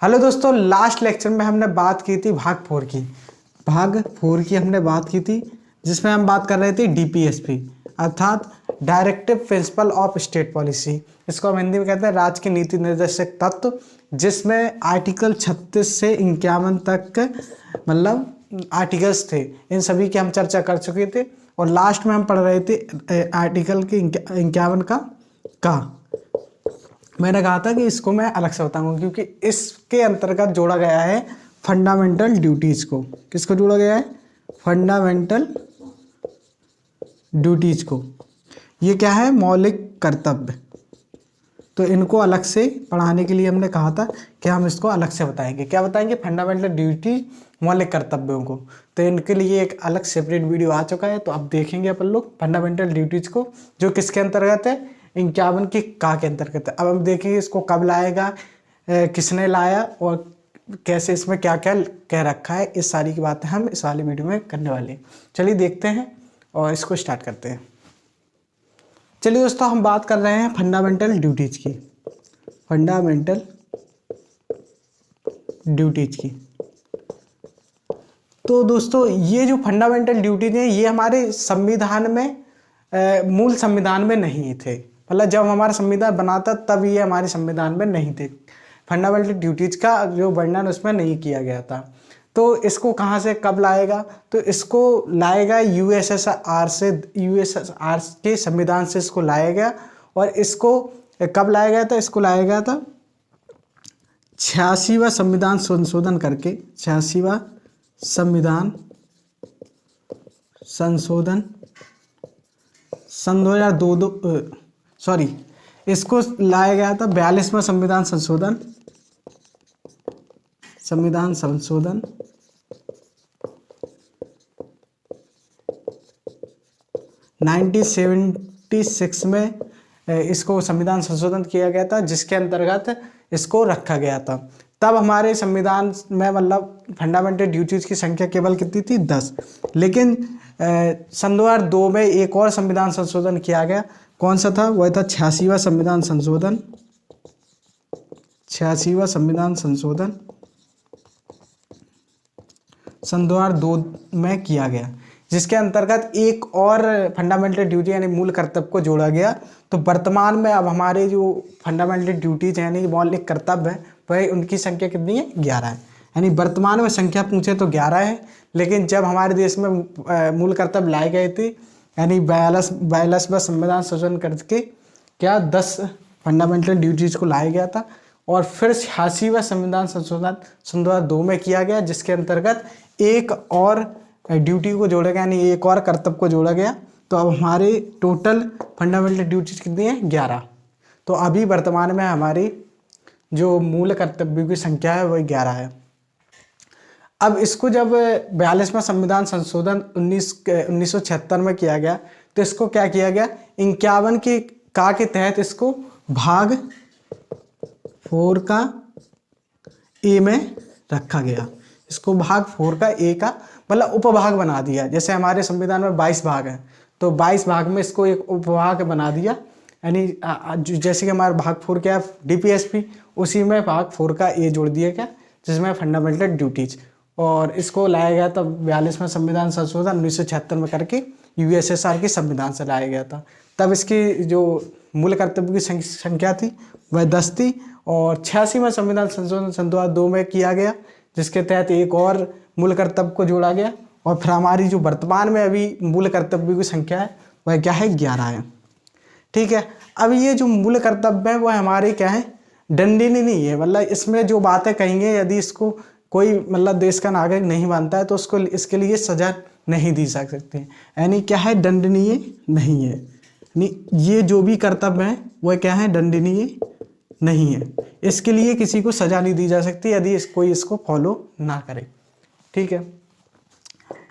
Hello दोस्तों, last lecture में हमने बात की थी भाग फोर की हमने बात की थी, जिसमें हम बात कर रहे थे डीपीएसपी अर्थात directive principle of state policy. इसको हम हिंदी में कहते हैं राज्य के नीति निर्देशक तत्व, जिसमें आर्टिकल 36 से 51 तक मतलब आर्टिकल्स थे। इन सभी की हम चर्चा कर चुके थे और लास्ट में हम पढ़ रहे थे आर्टिकल के 51 का मैंने कहा था कि इसको मैं अलग से बताऊंगा, क्योंकि इसके अंतर्गत जोड़ा गया है फंडामेंटल ड्यूटीज को। किसको जोड़ा गया है? फंडामेंटल ड्यूटीज को। ये क्या है? मौलिक कर्तव्य। तो इनको अलग से पढ़ाने के लिए हमने कहा था कि हम इसको अलग से बताएंगे। क्या बताएंगे? फंडामेंटल ड्यूटी, मौलिक कर्तव्यों को। तो इनके लिए एक अलग सेपरेट वीडियो आ चुका है, तो अब देखेंगे अपन लोग फंडामेंटल ड्यूटीज को, जो किसके अंतर्गत है? 51 की का के अंतर्गत है। अब हम देखेंगे इसको कब लाएगा, किसने लाया और कैसे इसमें क्या क्या कह रखा है। इस सारी की बातें हम इस वाले वीडियो में करने वाले हैं। चलिए देखते हैं और इसको स्टार्ट करते हैं। चलिए दोस्तों, हम बात कर रहे हैं फंडामेंटल ड्यूटीज की। फंडामेंटल ड्यूटीज की। तो दोस्तों, ये जो फंडामेंटल ड्यूटीज हैं, ये हमारे संविधान में मूल संविधान में नहीं थे। मतलब जब हमारा संविधान बना था तब ये हमारे संविधान में नहीं थे। फंडामेंटल ड्यूटीज का जो वर्णन उसमें नहीं किया गया था। तो इसको कहाँ से कब लाएगा? तो इसको लाएगा यूएसएसआर से, यूएसएसआर के संविधान से इसको लाया गया। और इसको कब लाया गया था? इसको लाया गया था 86वां संविधान संशोधन करके। 86वां संविधान संशोधन सन 2002 इसको लाया गया था 42वां संविधान संशोधन 1976 में इसको संविधान संशोधन किया गया था, जिसके अंतर्गत इसको रखा गया था। तब हमारे संविधान में मतलब फंडामेंटल ड्यूटीज की संख्या केवल कितनी थी? 10। लेकिन सन 2002 में एक और संविधान संशोधन किया गया। कौन सा था? वह था 86वां संविधान संशोधन। 86वां संविधान संशोधन सन 2002 में किया गया, जिसके अंतर्गत एक और फंडामेंटल ड्यूटी यानी मूल कर्तव्य को जोड़ा गया। तो वर्तमान में अब हमारे जो फंडामेंटल ड्यूटीज यानी मौलिक कर्तव्य है, वह उनकी संख्या कितनी है? 11 है। यानी वर्तमान में संख्या पूछे तो 11 है, लेकिन जब हमारे देश में मूल कर्तव्य लाए गए थे यानी 42वां संविधान संशोधन करके क्या 10 फंडामेंटल ड्यूटीज को लाया गया था। और फिर 86वां संविधान संशोधन सन 2002 में किया गया, जिसके अंतर्गत एक और ड्यूटी को जोड़ा गया यानी एक और कर्तव्य को जोड़ा गया। तो अब हमारे टोटल फंडामेंटल ड्यूटीज कितनी है? 11। तो अभी वर्तमान में हमारी जो मूल कर्तव्यों की संख्या है वह 11 है। अब इसको जब 42वां संविधान संशोधन 1976 में किया गया, तो इसको क्या किया गया? 51 की का के तहत इसको भाग 4 का ए में रखा गया। इसको भाग 4 का ए का मतलब उपभाग बना दिया। जैसे हमारे संविधान में 22 भाग हैं, तो 22 भाग में इसको एक उपभाग बना दिया। यानी जैसे कि हमारा भाग 4 क्या है? डीपीएसपी, उसी में भाग 4 का ए जोड़ दिया गया, जिसमें फंडामेंटल ड्यूटीज। और इसको लाया गया था 42वां संविधान संशोधन 1976 में करके यूएसएसआर के संविधान से लाया गया था। तब इसकी जो मूल कर्तव्य की संख्या थी वह 10 थी। और 86वां संविधान संशोधन सन 2002 में किया गया, जिसके तहत एक और मूल कर्तव्य को जोड़ा गया। और फिर हमारी जो वर्तमान में अभी मूल कर्तव्य की संख्या है वह क्या है? 11 है। ठीक है। अब ये जो मूल कर्तव्य है वह हमारे क्या है? दंडनीय नहीं है। मतलब इसमें जो बातें कहेंगे, यदि इसको कोई मतलब देश का नागरिक नहीं मानता है तो उसको इसके लिए सजा नहीं दी जा सकती। यानी क्या है? दंडनीय नहीं है। ये जो भी कर्तव्य है वह क्या है? दंडनीय नहीं है। इसके लिए किसी को सजा नहीं दी जा सकती यदि कोई इसको फॉलो ना करे। ठीक है।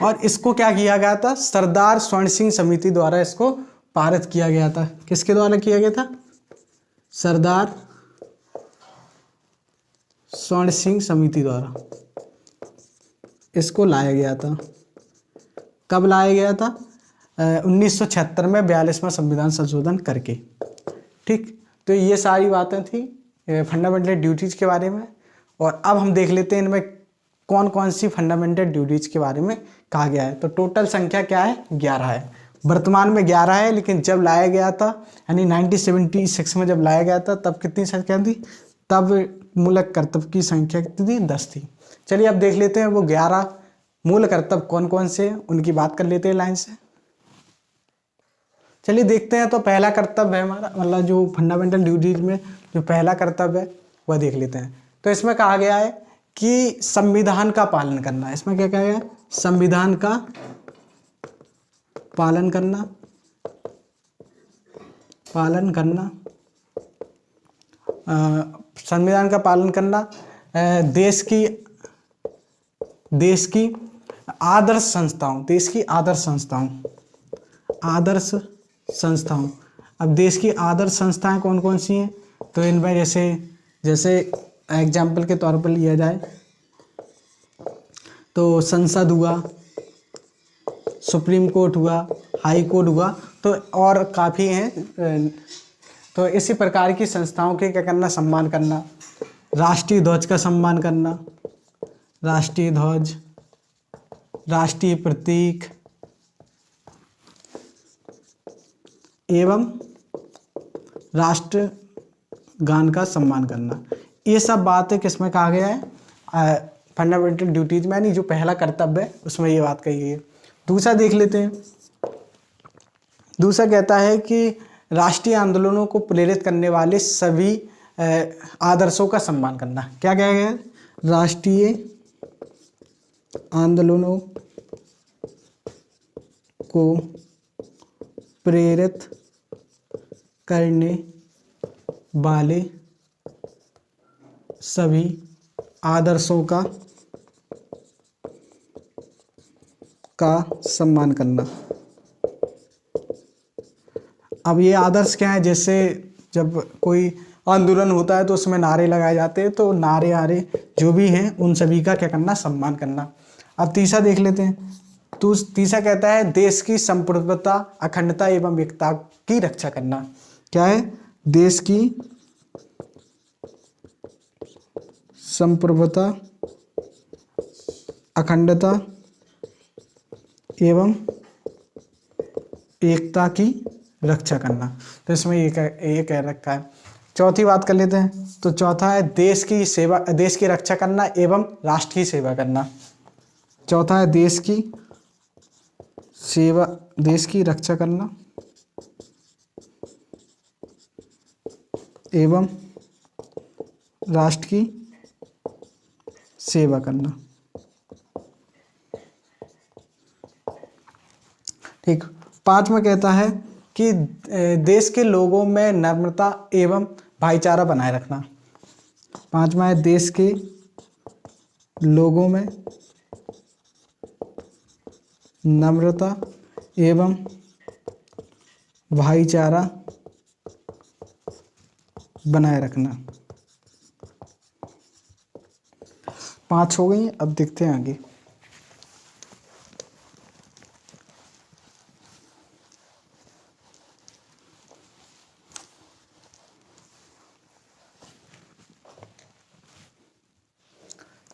और इसको क्या किया गया था? सरदार स्वर्ण सिंह समिति द्वारा इसको पारित किया गया था। किसके द्वारा किया गया था? सरदार स्वर्ण सिंह समिति द्वारा इसको लाया गया था। कब लाया गया था? 1976 में 42वां संविधान संशोधन करके। ठीक। तो ये सारी बातें थी फंडामेंटल ड्यूटीज के बारे में। और अब हम देख लेते हैं इनमें कौन कौन सी फंडामेंटल ड्यूटीज के बारे में कहा गया है। तो टोटल संख्या क्या है, 11 है। वर्तमान में 11 है, लेकिन जब लाया गया था यानी 1976 में जब लाया गया था तब कितनी संख्या थी, तब मूलक कर्तव्य की संख्या कितनी थी, 10 थी। चलिए अब देख लेते हैं वो 11 मूल कर्तव्य कौन कौन से हैं, उनकी बात कर लेते हैं लाइन से। चलिए देखते हैं। तो पहला कर्तव्य है हमारा, मतलब जो फंडामेंटल ड्यूटीज में जो पहला कर्तव्य है वह देख लेते हैं। तो इसमें कहा गया है कि संविधान का पालन करना। इसमें क्या कहा गया है, संविधान का पालन करना, संविधान का पालन करना, देश की आदर्श संस्थाओं। अब देश की आदर्श संस्थाएं कौन कौन सी हैं, तो इनमें जैसे एग्जाम्पल के तौर पर लिया जाए तो संसद हुआ, सुप्रीम कोर्ट हुआ, हाई कोर्ट हुआ, तो और काफ़ी हैं। तो इसी प्रकार की संस्थाओं के क्या करना, सम्मान करना। राष्ट्रीय ध्वज का सम्मान करना, राष्ट्रीय ध्वज, राष्ट्रीय प्रतीक एवं राष्ट्रगान का सम्मान करना। ये सब बातें किसमें कहा गया है, फंडामेंटल ड्यूटीज में, यानी जो पहला कर्तव्य है उसमें ये बात कही गई है। दूसरा देख लेते हैं। दूसरा कहता है कि राष्ट्रीय आंदोलनों को प्रेरित करने वाले सभी आदर्शों का सम्मान करना। क्या कहा गया है, राष्ट्रीय आंदोलनों को प्रेरित करने वाले सभी आदर्शों का सम्मान करना। अब ये आदर्श क्या है, जैसे जब कोई आंदोलन होता है तो उसमें नारे लगाए जाते हैं, तो नारे जो भी हैं उन सभी का क्या करना, सम्मान करना। अब तीसरा देख लेते हैं। तो तीसरा कहता है देश की संप्रभुता, अखंडता एवं एकता की रक्षा करना। क्या है, देश की संप्रभुता, अखंडता एवं एकता की रक्षा करना। तो इसमें ये कह रखा है। चौथी बात कर लेते हैं। तो चौथा है देश की रक्षा करना एवं राष्ट्र की सेवा करना। चौथा है देश की रक्षा करना एवं राष्ट्र की सेवा करना। ठीक। पांचवा कहता है कि देश के लोगों में नम्रता एवं भाईचारा बनाए रखना। पांचवा है देश के लोगों में नम्रता एवं भाईचारा बनाए रखना। 5 हो गई। अब देखते हैं आगे।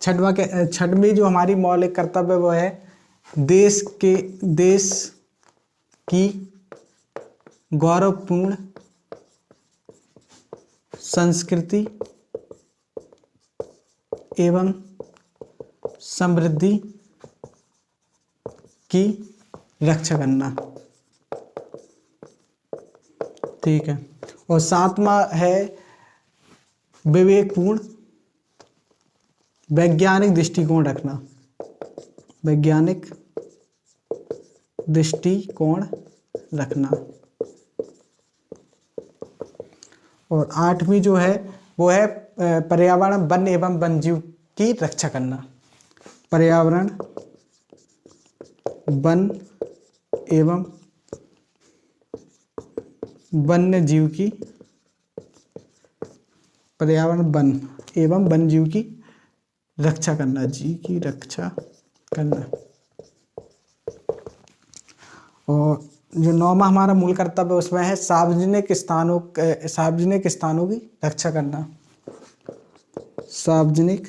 छठवीं जो हमारी मौलिक कर्तव्य वो है देश की गौरवपूर्ण संस्कृति एवं समृद्धि की रक्षा करना। ठीक है। और 7वां है विवेकपूर्ण वैज्ञानिक दृष्टिकोण रखना। वैज्ञानिक दृष्टिकोण रखना। और 8वीं जो है वो है पर्यावरण, वन एवं वन्यजीव की रक्षा करना। पर्यावरण, वन एवं वन्यजीव की, पर्यावरण, वन एवं वन्यजीव की रक्षा करना। जी की रक्षा करना। और जो 9वां हमारा मूल कर्तव्य उसमें है सार्वजनिक स्थानों की रक्षा करना। सार्वजनिक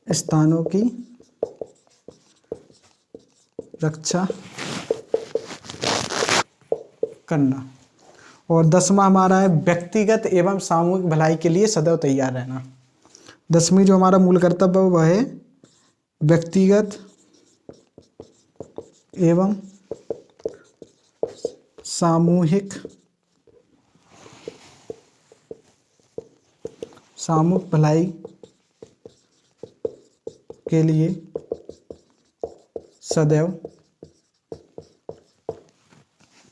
स्थानों की रक्षा करना। और 10वां हमारा है व्यक्तिगत एवं सामूहिक भलाई के लिए सदैव तैयार रहना। 10वीं जो हमारा मूल कर्तव्य है वह है व्यक्तिगत एवं सामूहिक भलाई के लिए सदैव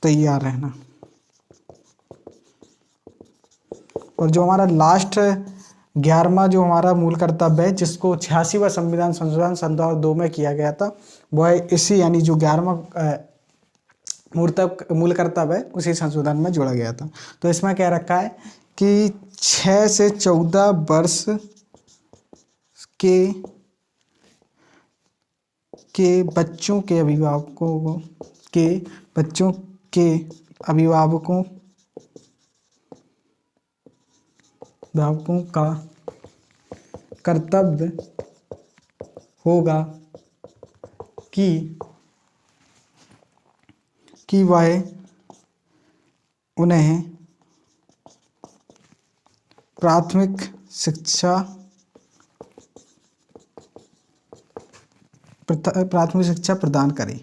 तैयार रहना। और जो हमारा लास्ट 11वां जो हमारा मूल कर्तव्य है, जिसको 86वां संविधान संशोधन सन 2002 में किया गया था, वह है इसी यानी जो 11वां मूल कर्तव्य है उसी संशोधन में जोड़ा गया था। तो इसमें क्या रखा है कि 6 से 14 वर्ष के बच्चों के अभिभावकों का कर्तव्य होगा कि वह उन्हें प्राथमिक शिक्षा प्रदान करें।